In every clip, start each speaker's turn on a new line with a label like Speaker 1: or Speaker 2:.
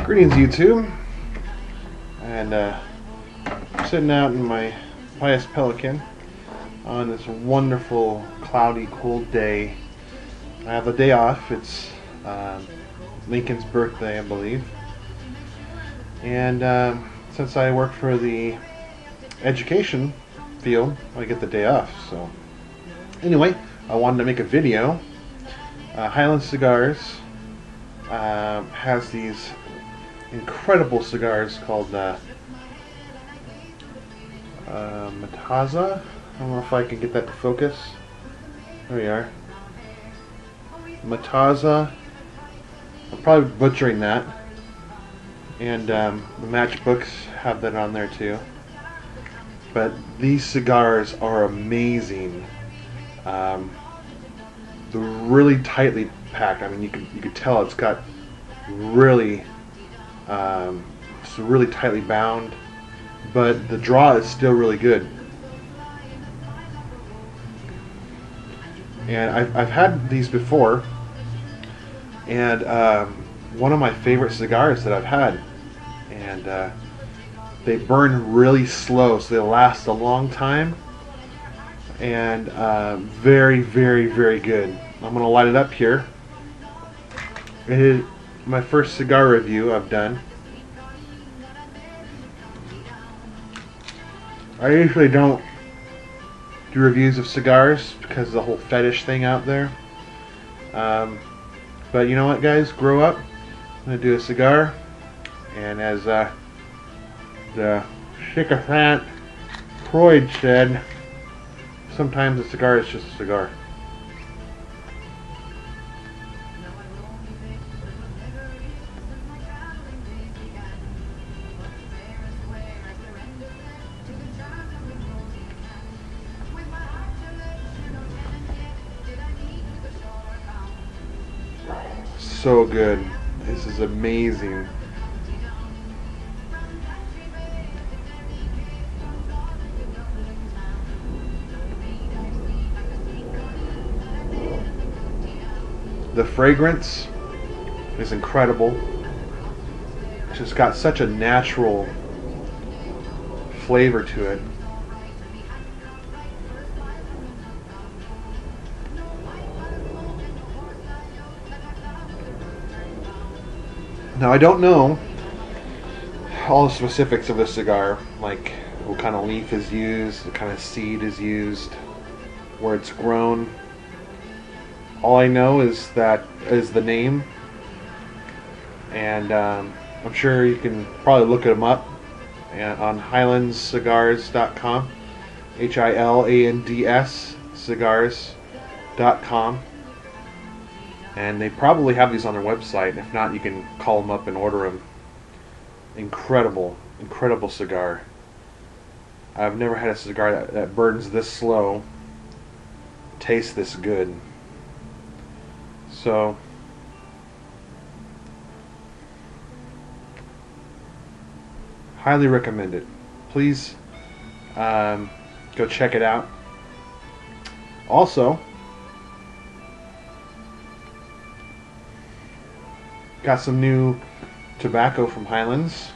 Speaker 1: Greetings, YouTube, and I'm sitting out in my Pious Pelican on this wonderful, cloudy, cold day. I have a day off. It's Lincoln's birthday, I believe, and since I work for the education field, I get the day off. So anyway, I wanted to make a video. Hiland Cigars has these incredible cigars called Mataza. I don't know if I can get that to focus. There we are. Mataza. I'm probably butchering that. And the matchbooks have that on there too. But these cigars are amazing. They're really tightly packed. I mean, you can tell it's got really it's really tightly bound, but the draw is still really good. And I've had these before, and one of my favorite cigars that I've had, and they burn really slow, so they last a long time, and very, very, very good. I'm gonna light it up here. It is my first cigar review I've done. I usually don't do reviews of cigars because of the whole fetish thing out there. But you know what, guys? Grow up. I'm going to do a cigar. And as the sycophant Freud said, sometimes a cigar is just a cigar. So good. This is amazing. The fragrance is incredible. It's just got such a natural flavor to it. Now, I don't know all the specifics of the cigar, like what kind of leaf is used, what kind of seed is used, where it's grown. All I know is that is the name, and I'm sure you can probably look them up on hilandscigars.com, HILANDS cigars.com. And they probably have these on their website. If not, you can call them up and order them. Incredible, incredible cigar. I've never had a cigar that burns this slow, tastes this good. So, highly recommend it. Please go check it out. Also, got some new tobacco from Hiland's.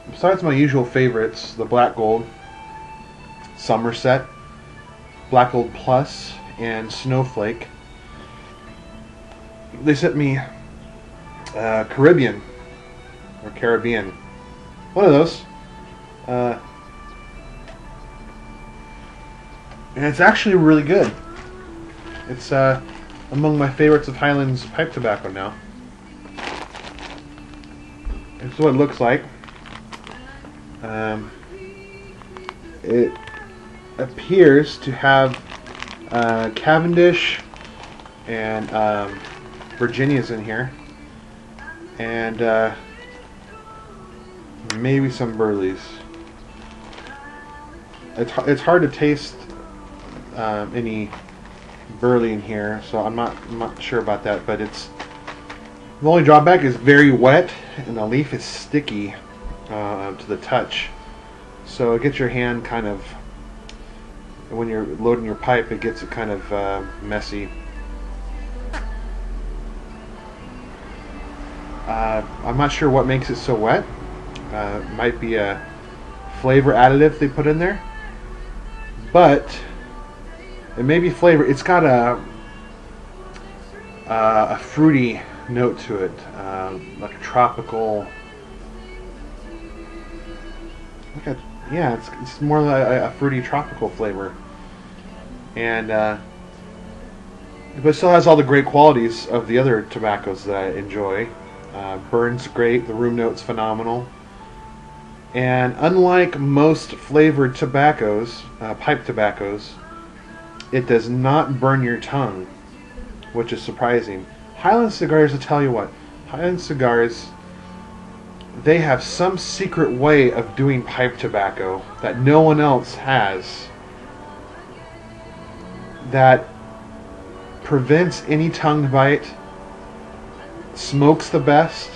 Speaker 1: Besides my usual favorites, the Black Gold, Somerset, Black Gold Plus, and Snowflake, they sent me Caribbean, or Caribbean, one of those. And it's actually really good. It's among my favorites of Hiland's pipe tobacco now. This is what it looks like. It appears to have Cavendish and Virginia's in here, and maybe some Burleys. It's hard to taste any burley in here, so I'm not sure about that, but it's the only drawback is very wet and the leaf is sticky to the touch, so it gets your hand kind of, when you're loading your pipe, it gets it kind of messy. I'm not sure what makes it so wet. Might be a flavor additive they put in there, but it may be flavor. It's got a fruity note to it, like a tropical. Yeah, it's more like a fruity tropical flavor, and but it still has all the great qualities of the other tobaccos that I enjoy. Burns great. The room note's phenomenal. And unlike most flavored tobaccos, pipe tobaccos, it does not burn your tongue, which is surprising. Hiland cigars, I tell you what, Hiland cigars, they have some secret way of doing pipe tobacco that no one else has, that prevents any tongue bite, smokes the best,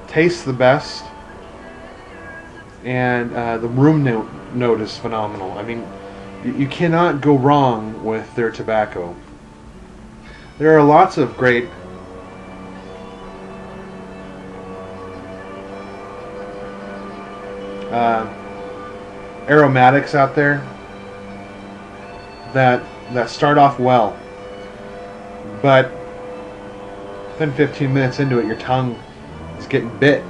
Speaker 1: tastes the best, and the room note is phenomenal. I mean, you cannot go wrong with their tobacco. There are lots of great aromatics out there that start off well, but within 15 minutes into it, your tongue is getting bit,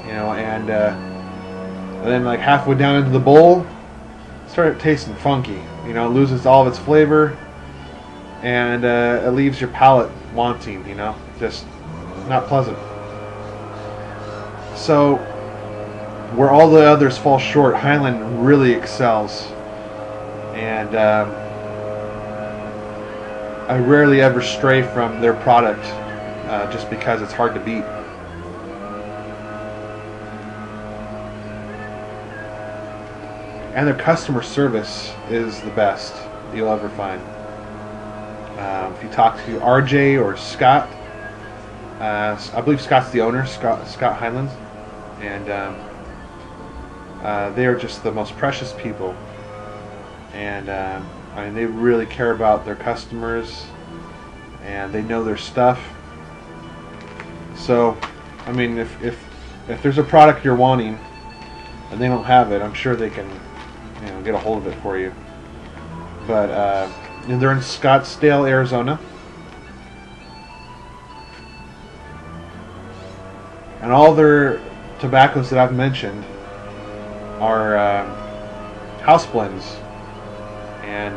Speaker 1: you know, and then like halfway down into the bowl, it started tasting funky. You know, it loses all of its flavor, and it leaves your palate wanting. You know, just not pleasant. So, where all the others fall short, Hiland really excels, and I rarely ever stray from their product just because it's hard to beat. And their customer service is the best you'll ever find. If you talk to RJ or Scott, I believe Scott's the owner, Scott Hiland, and they are just the most precious people. And I mean, they really care about their customers, and they know their stuff. So, I mean, if there's a product you're wanting and they don't have it, I'm sure they can, you know, get a hold of it for you. But and they're in Scottsdale, Arizona, and all their tobaccos that I've mentioned are house blends, and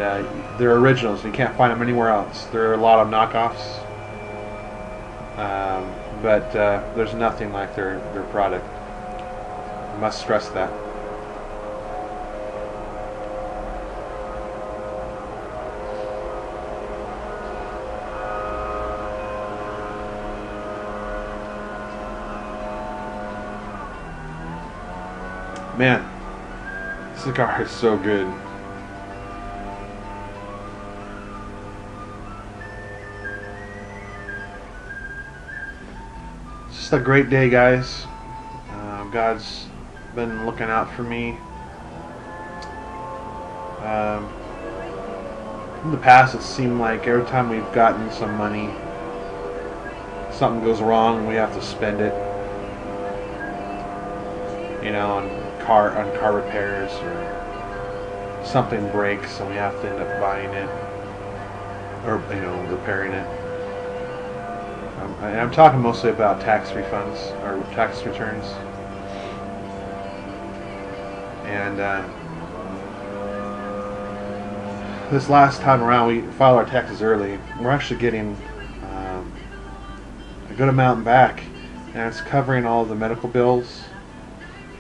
Speaker 1: they're originals. You can't find them anywhere else. There are a lot of knockoffs, but there's nothing like their product. I must stress that. Man, Cigar is so good. It's just a great day, guys. God's been looking out for me. In the past, it seemed like every time we've gotten some money, something goes wrong and we have to spend it. You know, on car repairs, or something breaks and we have to end up buying it, or, you know, repairing it. I'm talking mostly about tax refunds or tax returns. And this last time around, we filed our taxes early. We're actually getting a good amount back, and it's covering all of the medical bills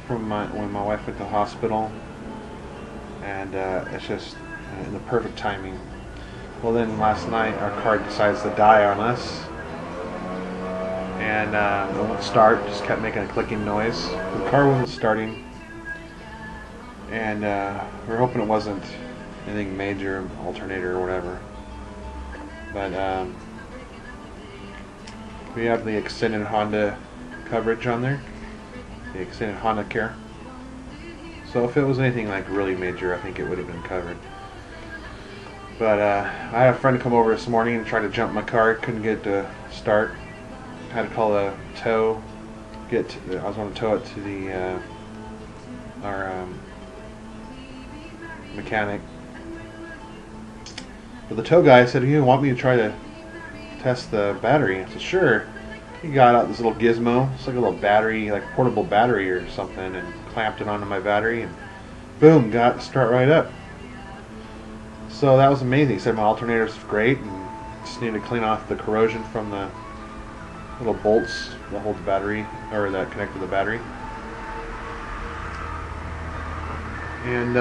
Speaker 1: from when my wife went to the hospital, and it's just in the perfect timing. Well, then last night our car decides to die on us, and it won't start, just kept making a clicking noise. The car wasn't starting, and we were hoping it wasn't anything major, alternator or whatever, but we have the extended Honda coverage on there, the extended Honda Care. So if it was anything like really major, I think it would have been covered. But I had a friend come over this morning and try to jump my car. Couldn't get it to start. Had to call a tow. I was going to tow it to the our mechanic. But the tow guy said, "You want me to try to test the battery?" I said, "Sure." He got out this little gizmo. It's like a little battery, like portable battery or something, and clamped it onto my battery, and boom, got to start right up. So that was amazing. He said my alternator's great, and just need to clean off the corrosion from the little bolts that hold the battery, or that connect to the battery. And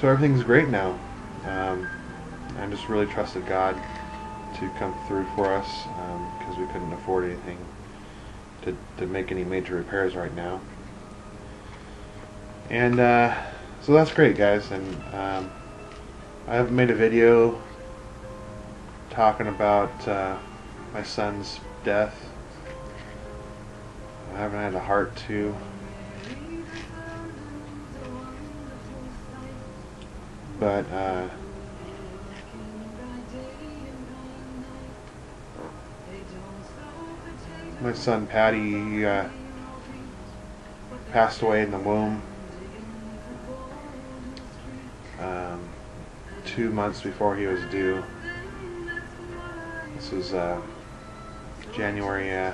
Speaker 1: so everything's great now. I just really trusted God to come through for us because we couldn't afford anything to make any major repairs right now. And so that's great, guys. And I have made a video talking about my son's death. I haven't had the heart to. But my son Patty, he passed away in the womb 2 months before he was due. This was January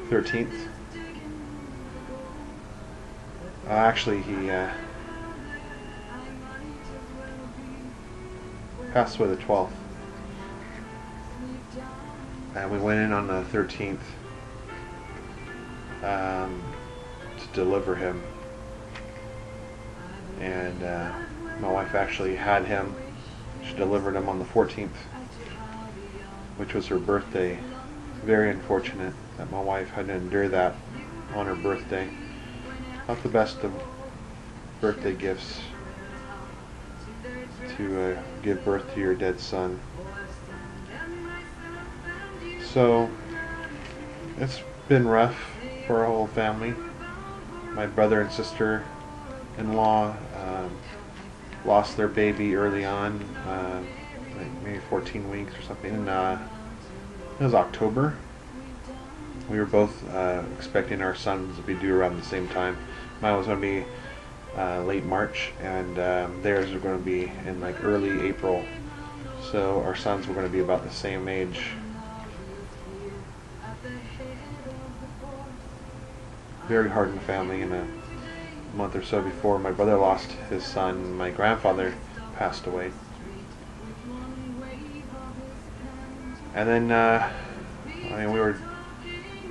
Speaker 1: 13th. Actually, he passed away the 12th. And we went in on the 13th to deliver him. And my wife actually had him. She delivered him on the 14th, which was her birthday. Very unfortunate that my wife had to endure that on her birthday. Not the best of birthday gifts to give birth to your dead son. So it's been rough for our whole family. My brother and sister-in-law lost their baby early on, like maybe 14 weeks or something. And it was October. We were both expecting our sons to be due around the same time. Mine was going to be late March, and theirs were going to be in like early April. So our sons were going to be about the same age. Very hard in the family. In a month or so before my brother lost his son, my grandfather passed away. And then we were,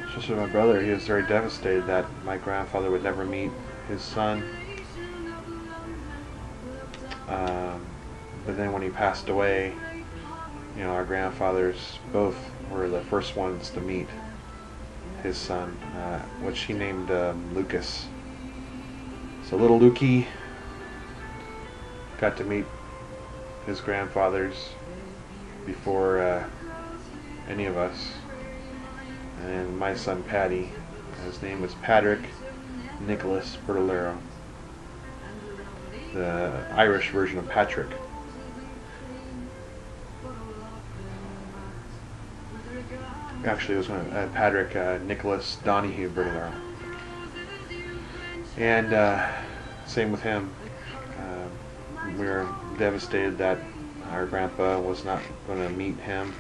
Speaker 1: especially my brother, he was very devastated that my grandfather would never meet his son. But then when he passed away, our grandfathers both were the first ones to meet his son, which he named Lucas. So little Lukey got to meet his grandfathers before any of us. And my son Patty, his name was Patrick Nicholas Bertolero, the Irish version of Patrick. Actually, it was Patrick Nicholas Donahue Bertolero. And same with him. We were devastated that our grandpa was not going to meet him.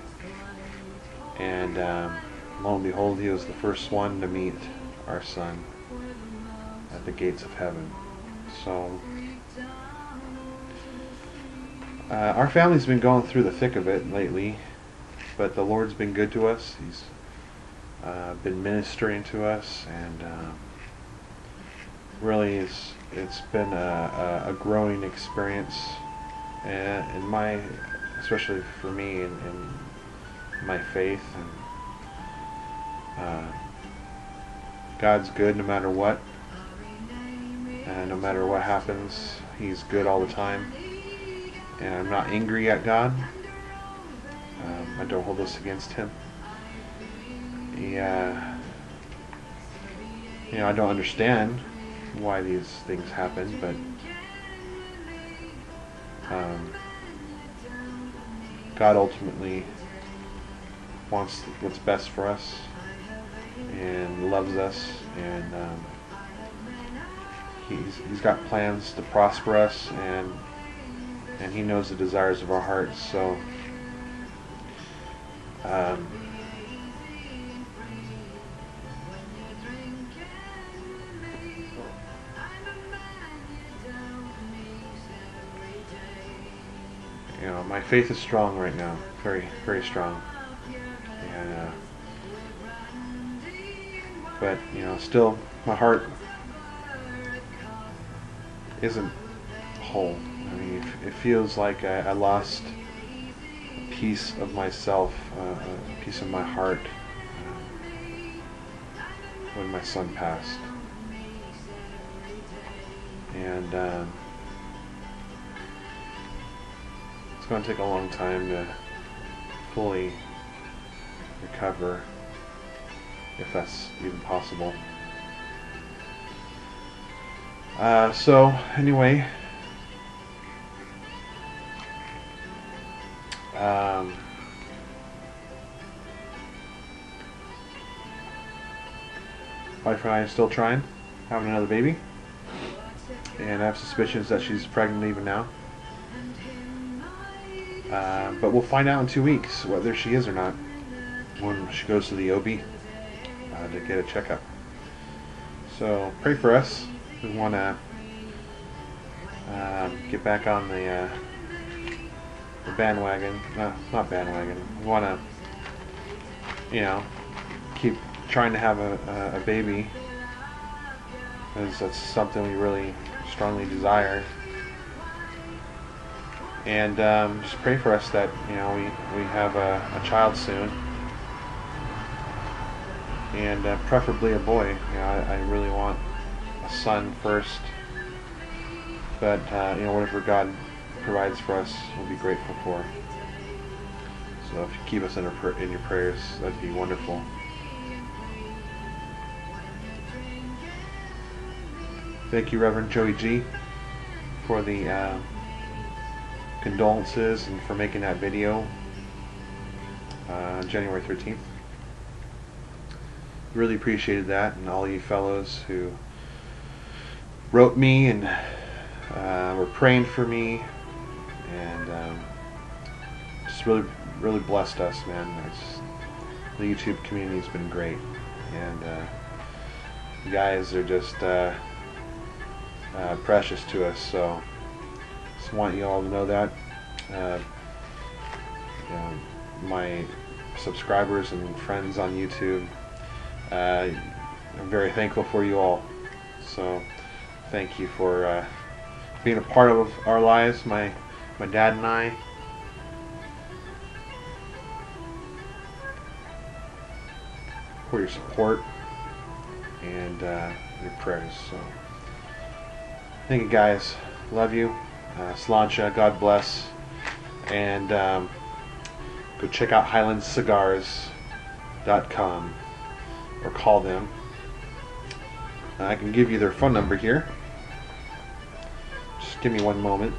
Speaker 1: And lo and behold, he was the first one to meet our son at the gates of heaven. So our family's been going through the thick of it lately, but the Lord's been good to us. He's been ministering to us, and really it's been a growing experience, in my, especially for me, in my faith. And God's good no matter what, and no matter what happens, He's good all the time. And I'm not angry at God. I don't hold this against Him. I don't understand why these things happen, but God ultimately wants what's best for us and loves us, and he's got plans to prosper us, and he knows the desires of our hearts. So you know, my faith is strong right now, very, very strong, and but you know, still my heart isn't whole. I mean, it feels like I lost a piece of myself, a piece of my heart when my son passed, and it's going to take a long time to fully recover, if that's even possible. So anyway, wife and I are still trying, having another baby, and I have suspicions that she's pregnant even now. But we'll find out in 2 weeks whether she is or not when she goes to the OB to get a checkup. So pray for us. We want to get back on the bandwagon. No, not bandwagon. We want to, you know, keep trying to have a baby, because that's something we really strongly desire. And just pray for us that, you know, we have a child soon, and preferably a boy. You know, I really want a son first, but you know, whatever God provides for us, we'll be grateful for. So if you keep us in your prayers, that'd be wonderful. Thank you, Reverend Joey G, for the condolences and for making that video January 13th. Really appreciated that, and all you fellows who wrote me and were praying for me, and just really blessed us, man. The YouTube community's been great, and you guys are just precious to us. So just want you all to know that. You know, my subscribers and friends on YouTube, I'm very thankful for you all. So thank you for being a part of our lives, my dad and I. For your support and your prayers. So thank you, guys. Love you. Sláinte, God bless, and go check out HilandCigars.com or call them. I can give you their phone number here. Just give me one moment.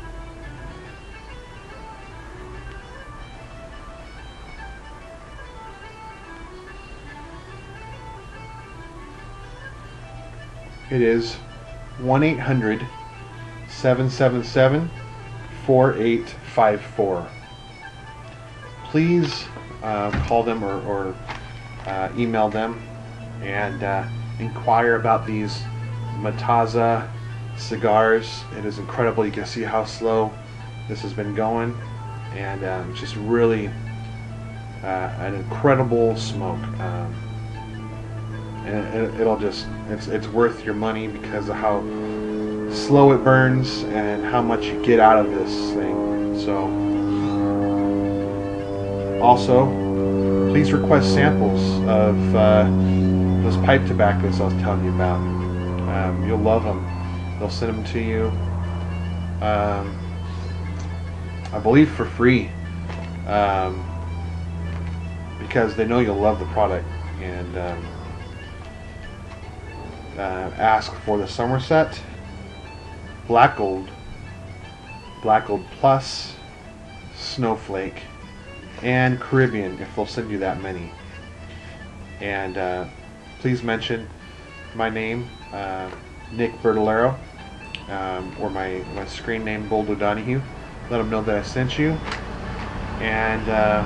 Speaker 1: It is 1-800-777-4854. Please call them or email them and inquire about these Mataza cigars. It is incredible. You can see how slow this has been going, and just really an incredible smoke. And it'll just, it's worth your money because of how slow it burns and how much you get out of this thing. So also, please request samples of those pipe tobaccos I was telling you about. You'll love them. They'll send them to you, I believe, for free, because they know you'll love the product. And ask for the Somerset, Black Gold, Black Gold Plus, Snowflake, and Caribbean if they'll send you that many. And please mention my name, Nick Bertolero, or my screen name, Bold O'Donohue. Let them know that I sent you. And I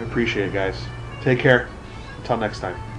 Speaker 1: appreciate it, guys. Take care. Until next time.